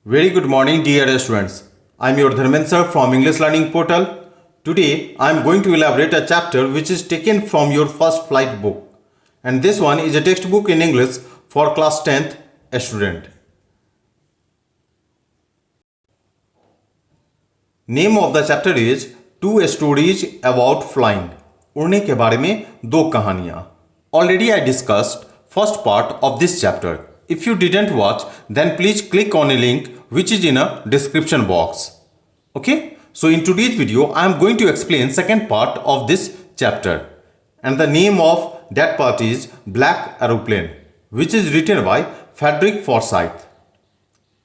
Very good morning, dear students. I am your Dharmendra sir from English Learning Portal. Today, I am going to elaborate a chapter which is taken from your first flight book. And this one is a textbook in English for class 10th student. Name of the chapter is Two Stories About Flying. उड़ने के बारे में दो कहानियां. Already I discussed first part of this chapter. If you didn't watch, then please click on a link which is in a description box. Okay? So in today's video, I am going to explain second part of this chapter. And the name of that part is Black Aeroplane, which is written by Frederick Forsyth.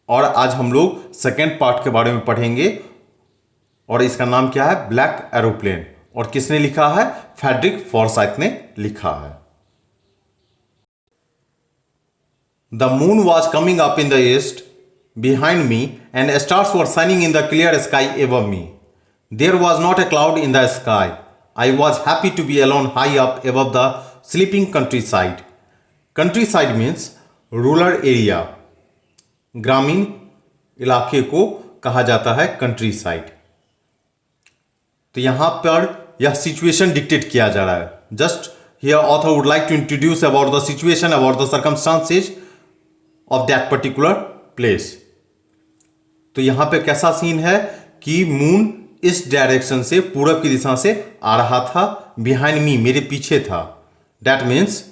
और आज हम लोग second part के बारे में पढ़ेंगे और इसका नाम क्या है? Black aeroplane. और किसने लिखा है? फ्रेडरिक फॉरसाइथ ने लिखा है. The moon was coming up in the east behind me and stars were shining in the clear sky above me. There was not a cloud in the sky. I was happy to be alone high up above the sleeping countryside. Countryside means rural area. ग्रामीण इलाके को कहा जाता है country side. तो यहां पर यह सिचुएशन डिक्टेट किया जा रहा है. Just here author would like to introduce about the situation, about the circumstances of that particular place. तो यहां पे कैसा सीन है कि मून इस डायरेक्शन से, पूरब की दिशा से आ रहा था. बिहाइंड मी, मेरे पीछे था. दैट मीन्स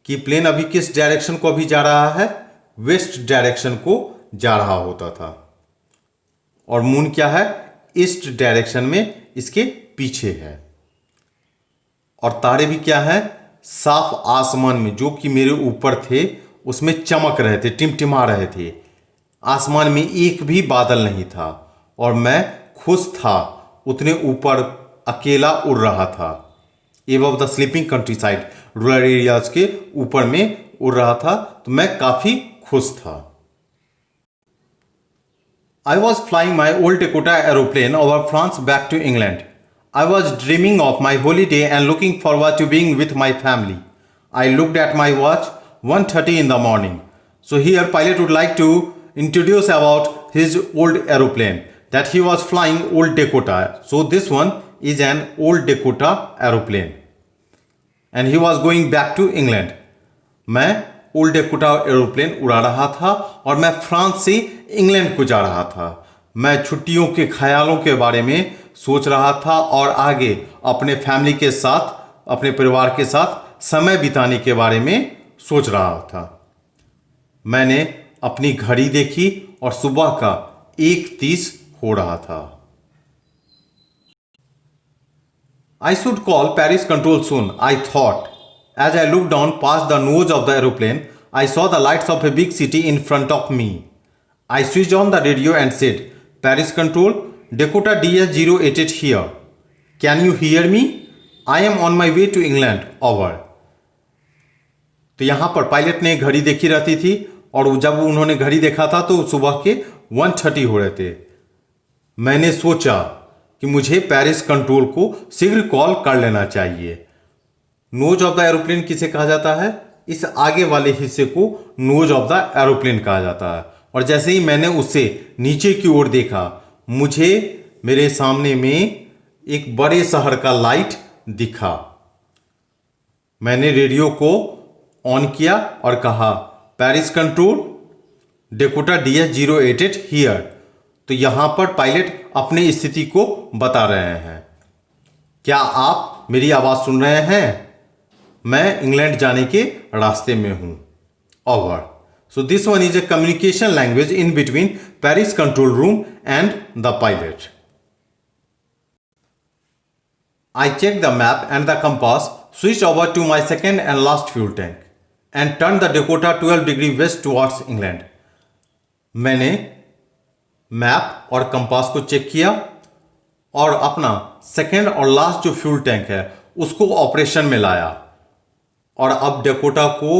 कि प्लेन अभी किस डायरेक्शन को अभी जा रहा है? वेस्ट डायरेक्शन को जा रहा होता था. और मून क्या है? ईस्ट डायरेक्शन में इसके पीछे है. और तारे भी क्या है? साफ आसमान में, जो कि मेरे ऊपर थे, उसमें चमक रहे थे, टिमटिमा रहे थे. आसमान में एक भी बादल नहीं था और मैं खुश था. उतने ऊपर अकेला उड़ रहा था. Above the sleeping country side, rural areas के ऊपर में उड़ रहा था. तो मैं काफी खुश था. I was flying my old Dakota aeroplane over France back to England. I was dreaming of my holiday and looking forward to being with my family. I looked at my watch, 1:30 in the morning. So here pilot would like to introduce about his old aeroplane that he was flying old Dakota. So this one is an old Dakota aeroplane. And he was going back to England. मैं old Dakota aeroplane उड़ा रहा था और मैं France से England को जा रहा था. मैं छुट्टियों के ख्यालों के बारे में सोच रहा था और आगे अपने फैमिली के साथ, अपने परिवार के साथ समय बिताने के बारे में सोच रहा था. मैंने अपनी घड़ी देखी और सुबह का 1:30 हो रहा था. I should call Paris control soon, I thought. As I looked down past the nose of the aeroplane, I saw the lights of a big city in front of me. I switched on the radio and said, Paris control, Dakota DS-088 here. Can you hear me? I am on my way to England. Over. तो यहाँ पर pilot ने घड़ी देखी रहती थी और जब उन्होंने घड़ी देखा था तो सुबह के 1:30 हो रहे थे. मैंने सोचा कि मुझे पेरिस कंट्रोल को शीघ्र कॉल कर लेना चाहिए. नोज ऑफ द एरोप्लेन किसे कहा जाता है? इस आगे वाले हिस्से को नोज ऑफ द एरोप्लेन कहा जाता है. और जैसे ही मैंने उससे नीचे की ओर देखा, मुझे मेरे सामने में एक बड़े शहर का लाइट दिखा. मैंने रेडियो को ऑन किया और कहा, Paris control, Dakota DS-088 here. तो यहां पर पायलट अपनी स्थिति को बता रहे हैं. क्या आप मेरी आवाज सुन रहे हैं? मैं इंग्लैंड जाने के रास्ते में हूं. Over. So this one is a communication language in between Paris control room and the pilot. I checked the map and the compass, switched over to my second and last fuel tank, and turned the Dakota 12 degree west towards England. मैंने map और compass को check किया और अपना second और last जो fuel tank है उसको ऑपरेशन में लाया और अब डेकोटा को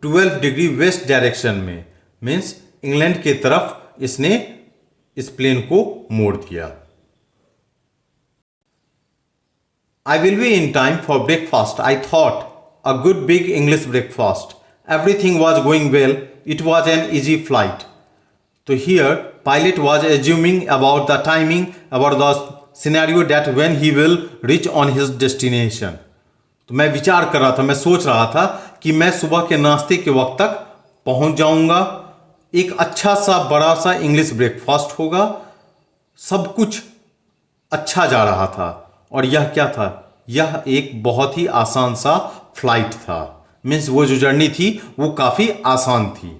12 डिग्री वेस्ट डायरेक्शन में, मीन्स इंग्लैंड की तरफ इसने इस प्लेन को मोड़ दिया. I will be in time for breakfast, I thought. A good big English breakfast. Everything was going well. It was an easy flight. तो here Pilot was assuming about the timing, about the scenario that when he will reach on his destination. तो मैं विचार कर रहा था, मैं सोच रहा था कि मैं सुबह के नाश्ते के वक्त तक पहुंच जाऊंगा, एक अच्छा सा बड़ा सा इंग्लिश ब्रेकफास्ट होगा, सब कुछ अच्छा जा रहा था। और यह क्या था? यह एक बहुत ही आसान सा फ्लाइट था। मीन्स वो जो जर्नी थी वो काफ़ी आसान थी।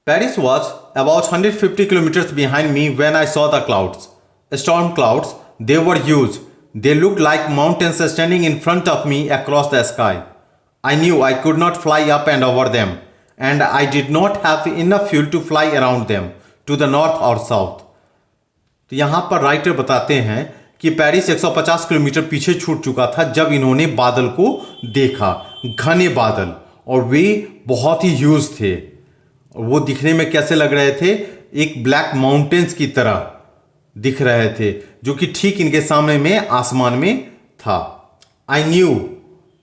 Paris was about 150 kilometers behind me when I saw the clouds. Storm clouds, they were huge. They looked like mountains standing in front of me across the sky. I knew I could not fly up and over them, and I did not have enough fuel to fly around them to the north or south. तो यहाँ पर writer बताते हैं कि Paris 150 kilometre पीछे छूट चुका था जब इन्होंने बादल को देखा, घने बादल, और वे बहुत ही ह्यूज थे। वो दिखने में कैसे लग रहे थे? एक ब्लैक माउंटेन्स की तरह दिख रहे थे, जो कि ठीक इनके सामने में आसमान में था। आई न्यू,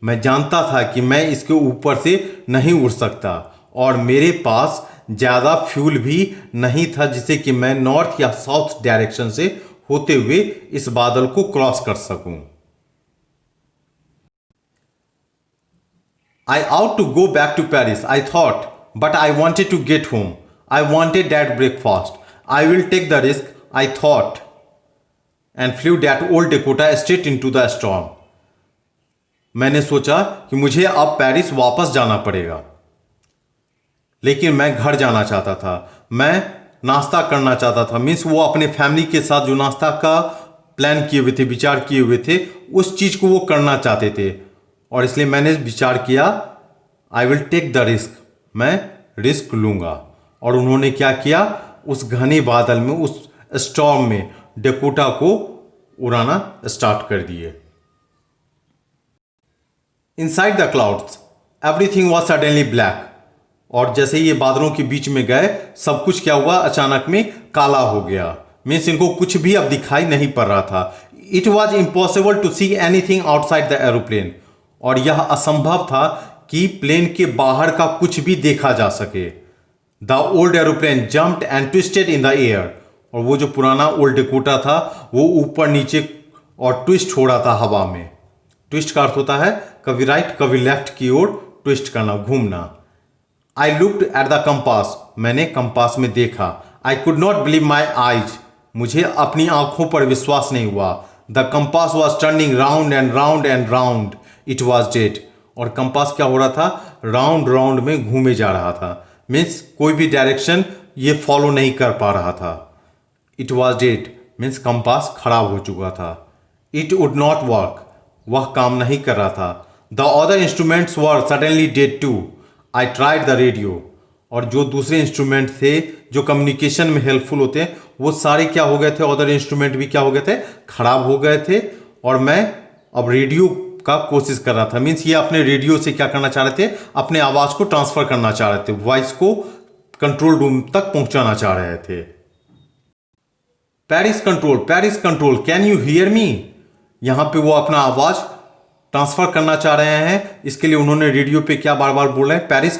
मैं जानता था कि मैं इसके ऊपर से नहीं उड़ सकता, और मेरे पास ज़्यादा फ्यूल भी नहीं था जिससे कि मैं नॉर्थ या साउथ डायरेक्शन से होते हुए इस बादल को क्रॉस कर सकूं। I ought to go back to Paris, I thought, but I wanted to get home. I wanted that breakfast. I will take the risk, I thought, and flew that old Dakota straight into the storm. मैंने सोचा कि मुझे अब Paris वापस जाना पड़ेगा, लेकिन मैं घर जाना चाहता था, मैं नाश्ता करना चाहता था। मीन्स वो अपने फैमिली के साथ जो नाश्ता का प्लान किए हुए थे, विचार किए हुए थे, उस चीज़ को वो करना चाहते थे, और इसलिए मैंने विचार किया I will take the risk, मैं रिस्क लूँगा। और उन्होंने क्या किया? उस घने बादल में, उस स्टॉर्म में डेकोटा को उड़ाना स्टार्ट कर दिए। Inside the clouds everything was suddenly black. और जैसे ये बादलों के बीच में गए, सब कुछ क्या हुआ? अचानक में काला हो गया। मीन्स इनको कुछ भी अब दिखाई नहीं पड़ रहा था। It was impossible to see anything outside the aeroplane. और यह असंभव था कि प्लेन के बाहर का कुछ भी देखा जा सके। The old aeroplane jumped and twisted in the air. और वो जो पुराना ओल्ड डेकोटा था वो ऊपर नीचे और ट्विस्ट हो रहा था हवा में। ट्विस्ट का अर्थ होता है कभी राइट कभी लेफ्ट की ओर ट्विस्ट करना, घूमना। I looked at the compass, मैंने कंपास में देखा। आई could not believe my eyes, मुझे अपनी आंखों पर विश्वास नहीं हुआ। The compass was turning round and round and round, it was dead. और कंपास क्या हो रहा था? राउंड राउंड में घूमे जा रहा था। मीन्स कोई भी डायरेक्शन ये फॉलो नहीं कर पा रहा था। It was dead means compass खराब हो चुका था। इट वुड नॉट वर्क, वह काम नहीं कर रहा था। The other instruments were suddenly dead too. I tried the radio. और जो दूसरे इंस्ट्रूमेंट थे जो कम्युनिकेशन में हेल्पफुल होते हैं, वो सारे क्या हो गए थे? अदर इंस्ट्रूमेंट भी क्या हो गए थे? खराब हो गए थे। और मैं अब रेडियो का कोशिश कर रहा था। मीन्स ये अपने रेडियो से क्या करना चाह रहे थे? अपने आवाज़ को ट्रांसफर करना चाह रहे थे, वॉइस को कंट्रोल रूम तक पहुंचाना चाह रहे थे। Paris control, can you hear me? यहां पे वो अपना आवाज़ ट्रांसफर करना चाह रहे हैं। इसके लिए उन्होंने रेडियो पे क्या बार बार बोल रहे हैं? पेरिस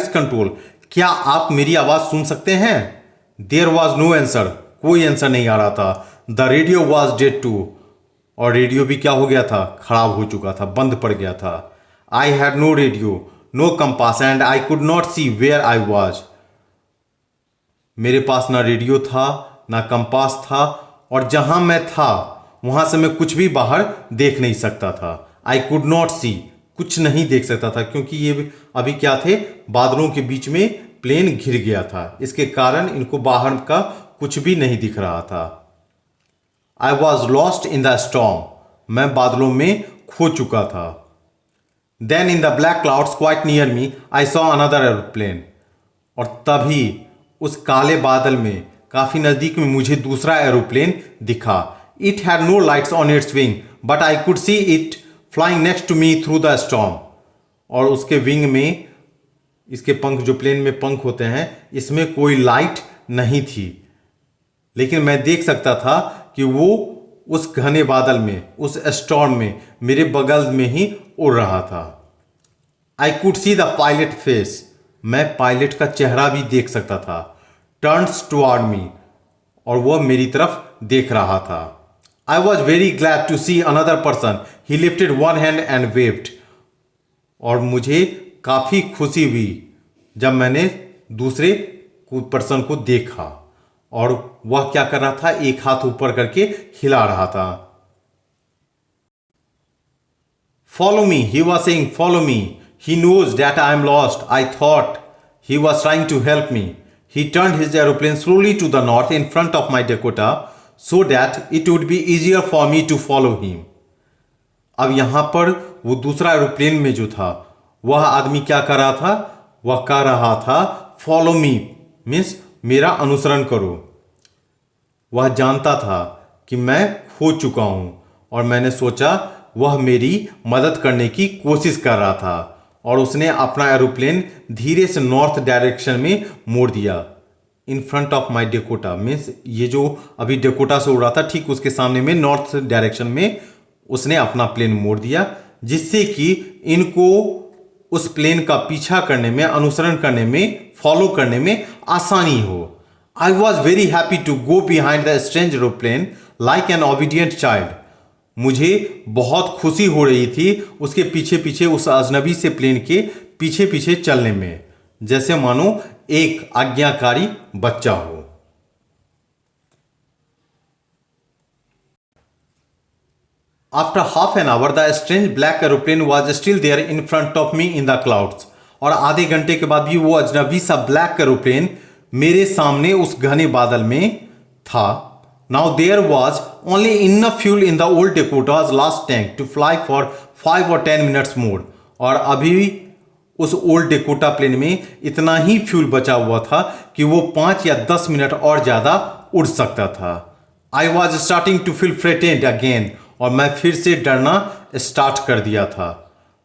कंट्रोल, क्या आप मेरी आवाज़ सुन सकते हैं? देयर वॉज नो आंसर, कोई आंसर नहीं आ रहा था। The radio was dead too. और रेडियो भी क्या हो गया था? खराब हो चुका था, बंद पड़ गया था। I had no radio, no compass and I could not see where I was. मेरे पास ना रेडियो था ना कंपास था, और जहां मैं था वहां से मैं कुछ भी बाहर देख नहीं सकता था। आई कुड नॉट सी, कुछ नहीं देख सकता था, क्योंकि ये अभी क्या थे? बादलों के बीच में प्लेन घिर गया था, इसके कारण इनको बाहर का कुछ भी नहीं दिख रहा था। I was lost in the storm, मैं बादलों में खो चुका था। Then in the black clouds quite near me I saw another aeroplane. और तभी उस काले बादल में काफी नजदीक में मुझे दूसरा एरोप्लेन दिखा। It had no lights on its wing but I could see it flying next to me through the storm. और उसके विंग में, इसके पंख, जो प्लेन में पंख होते हैं, इसमें कोई लाइट नहीं थी, लेकिन मैं देख सकता था कि वो उस घने बादल में, उस स्टॉर्म में मेरे बगल में ही उड़ रहा था। आई could see the pilot face, मैं पायलट का चेहरा भी देख सकता था। टर्न्स टुवर्ड मी, और वह मेरी तरफ देख रहा था. I was very glad to see another person. He lifted one hand and waved. और मुझे काफ़ी खुशी हुई जब मैंने दूसरे पर्सन को देखा, और वह क्या कर रहा था, एक हाथ ऊपर करके हिला रहा था. Follow me, he was saying, follow me. He knows that I am lost. I thought he was trying to help me. He turned his aeroplane slowly to the north in front of my Dakota so that it would be easier for me to follow him. अब यहां पर वो दूसरा aeroplane में जो था, वह आदमी क्या कर रहा था, वह कह रहा था फॉलो मी, मीन्स मेरा अनुसरण करो. वह जानता था कि मैं खो चुका हूं, और मैंने सोचा वह मेरी मदद करने की कोशिश कर रहा था, और उसने अपना एरोप्लेन धीरे से नॉर्थ डायरेक्शन में मोड़ दिया. इन front of my Dakota, means ये जो अभी डेकोटा से उड़ रहा था, ठीक उसके सामने में नॉर्थ डायरेक्शन में उसने अपना प्लेन मोड़ दिया, जिससे कि इनको उस प्लेन का पीछा करने में, अनुसरण करने में, फॉलो करने में आसानी हो. I was very happy to go behind the strange aeroplane like an obedient child. मुझे बहुत खुशी हो रही थी उसके पीछे पीछे, उस अजनबी से प्लेन के पीछे पीछे चलने में, जैसे मानो एक आज्ञाकारी बच्चा हो. After half an hour the strange black aeroplane was still there in front of me in the clouds. और आधे घंटे के बाद भी वो अजनबी सा ब्लैक एरोप्लेन मेरे सामने उस घने बादल में था. Now there was only enough fuel in the old Dakota's last tank to fly for 5 or 10 minutes more. और अभी उस ओल्ड डेकोटा प्लेन में इतना ही फ्यूल बचा हुआ था कि वो 5 या 10 मिनट और ज़्यादा उड़ सकता था. I was starting to feel frightened again. और मैं फिर से डरना स्टार्ट कर दिया था.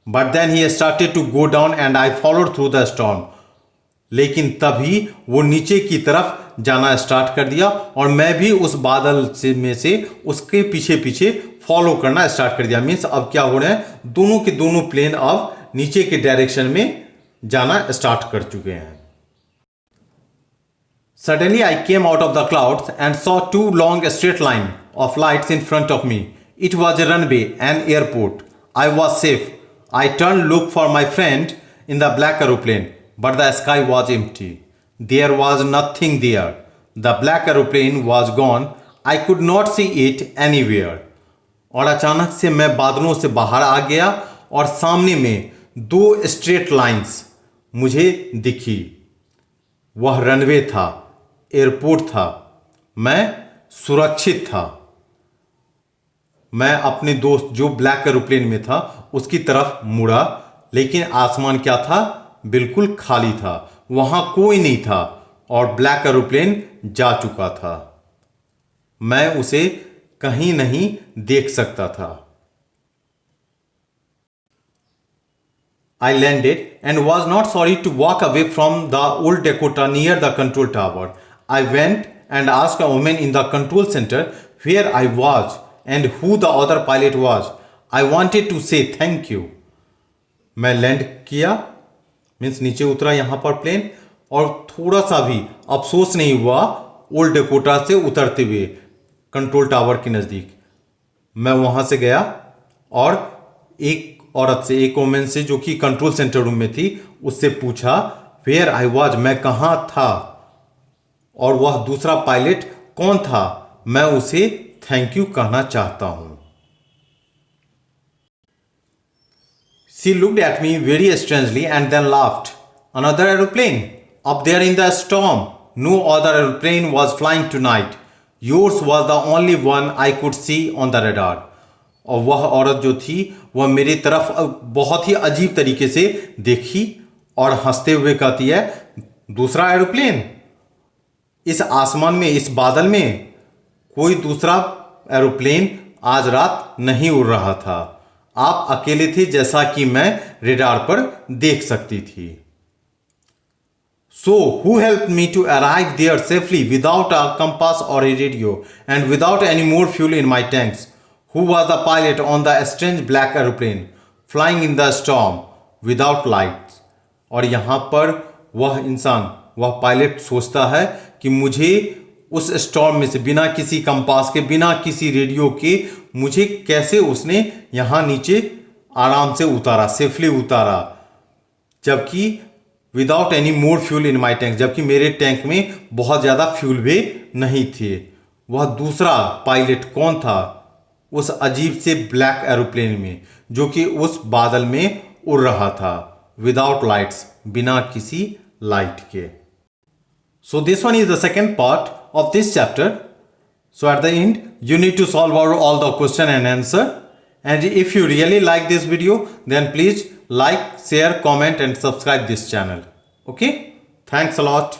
But then he started to go down and I followed through the storm. लेकिन तभी वो नीचे की तरफ जाना स्टार्ट कर दिया, और मैं भी उस बादल से उसके पीछे पीछे फॉलो करना स्टार्ट कर दिया. मीन्स अब क्या हो रहा है, दोनों के दोनों प्लेन अब नीचे के डायरेक्शन में जाना स्टार्ट कर चुके हैं. Suddenly I came out of the clouds and saw 2 long straight line of lights in front of me. It was a runway and airport. I was safe. I turn look for my friend in the black aeroplane, but the sky was empty. There was nothing there. The black aeroplane was gone. I could not see it anywhere. और अचानक से मैं बादलों से बाहर आ गया, और सामने में 2 स्ट्रेट लाइंस मुझे दिखी. वह रनवे था, एयरपोर्ट था, मैं सुरक्षित था. मैं अपने दोस्त जो ब्लैक एरोप्लेन में था उसकी तरफ मुड़ा, लेकिन आसमान क्या था, बिल्कुल खाली था. वहां कोई नहीं था, और ब्लैक एरोप्लेन जा चुका था. मैं उसे कहीं नहीं देख सकता था. I landed and was not sorry to walk away from the old Dakota near the control tower. I went and asked a woman in the control centre where I was and who the other pilot was. I wanted to say thank you. मैं land किया, means नीचे उतरा यहाँ पर plane, और थोड़ा सा भी अफसोस नहीं हुआ ओल्ड डेकोटा से उतरते हुए कंट्रोल टावर के नज़दीक. मैं वहाँ से गया, और एक औरत से, एक वोमेन से जो कि कंट्रोल सेंटर रूम में थी, उससे पूछा वेयर आई वॉज, मैं कहाँ था, और वह दूसरा पायलट कौन था, मैं उसे थैंक यू कहना चाहता हूँ. She looked at me very strangely and then laughed. Another aeroplane? Up there in the storm. No other aeroplane was flying tonight. Yours was the only one I could see on the radar. और वह औरत जो थी वह मेरी तरफ बहुत ही अजीब तरीके से देखी और हंसते हुए कहती है, दूसरा एरोप्लेन इस आसमान में, इस बादल में कोई दूसरा एरोप्लेन आज रात नहीं उड़ रहा था. आप अकेले थे जैसा कि मैं रेडार पर देख सकती थी. So who helped me to arrive there safely without a compass or a radio and without any more fuel in my tanks? Who was the pilot on the strange black aeroplane flying in the storm without lights? और यहाँ पर वह इंसान, वह pilot सोचता है कि मुझे उस स्टॉर्म में से बिना किसी कंपास के, बिना किसी रेडियो के, मुझे कैसे उसने यहाँ नीचे आराम से उतारा, सेफली उतारा, जबकि without any more fuel in my tank, जबकि मेरे टैंक में बहुत ज़्यादा फ्यूल भी नहीं थे। वह दूसरा पायलट कौन था उस अजीब से ब्लैक एरोप्लेन में, जो कि उस बादल में उड़ रहा था, विदाउट लाइट्स, बिना किसी लाइट के। So this one is the second part of this chapter. So at the end you need to solve out all the question and answer, and if you really like this video then please like, share, comment and subscribe this channel. Okay, thanks a lot.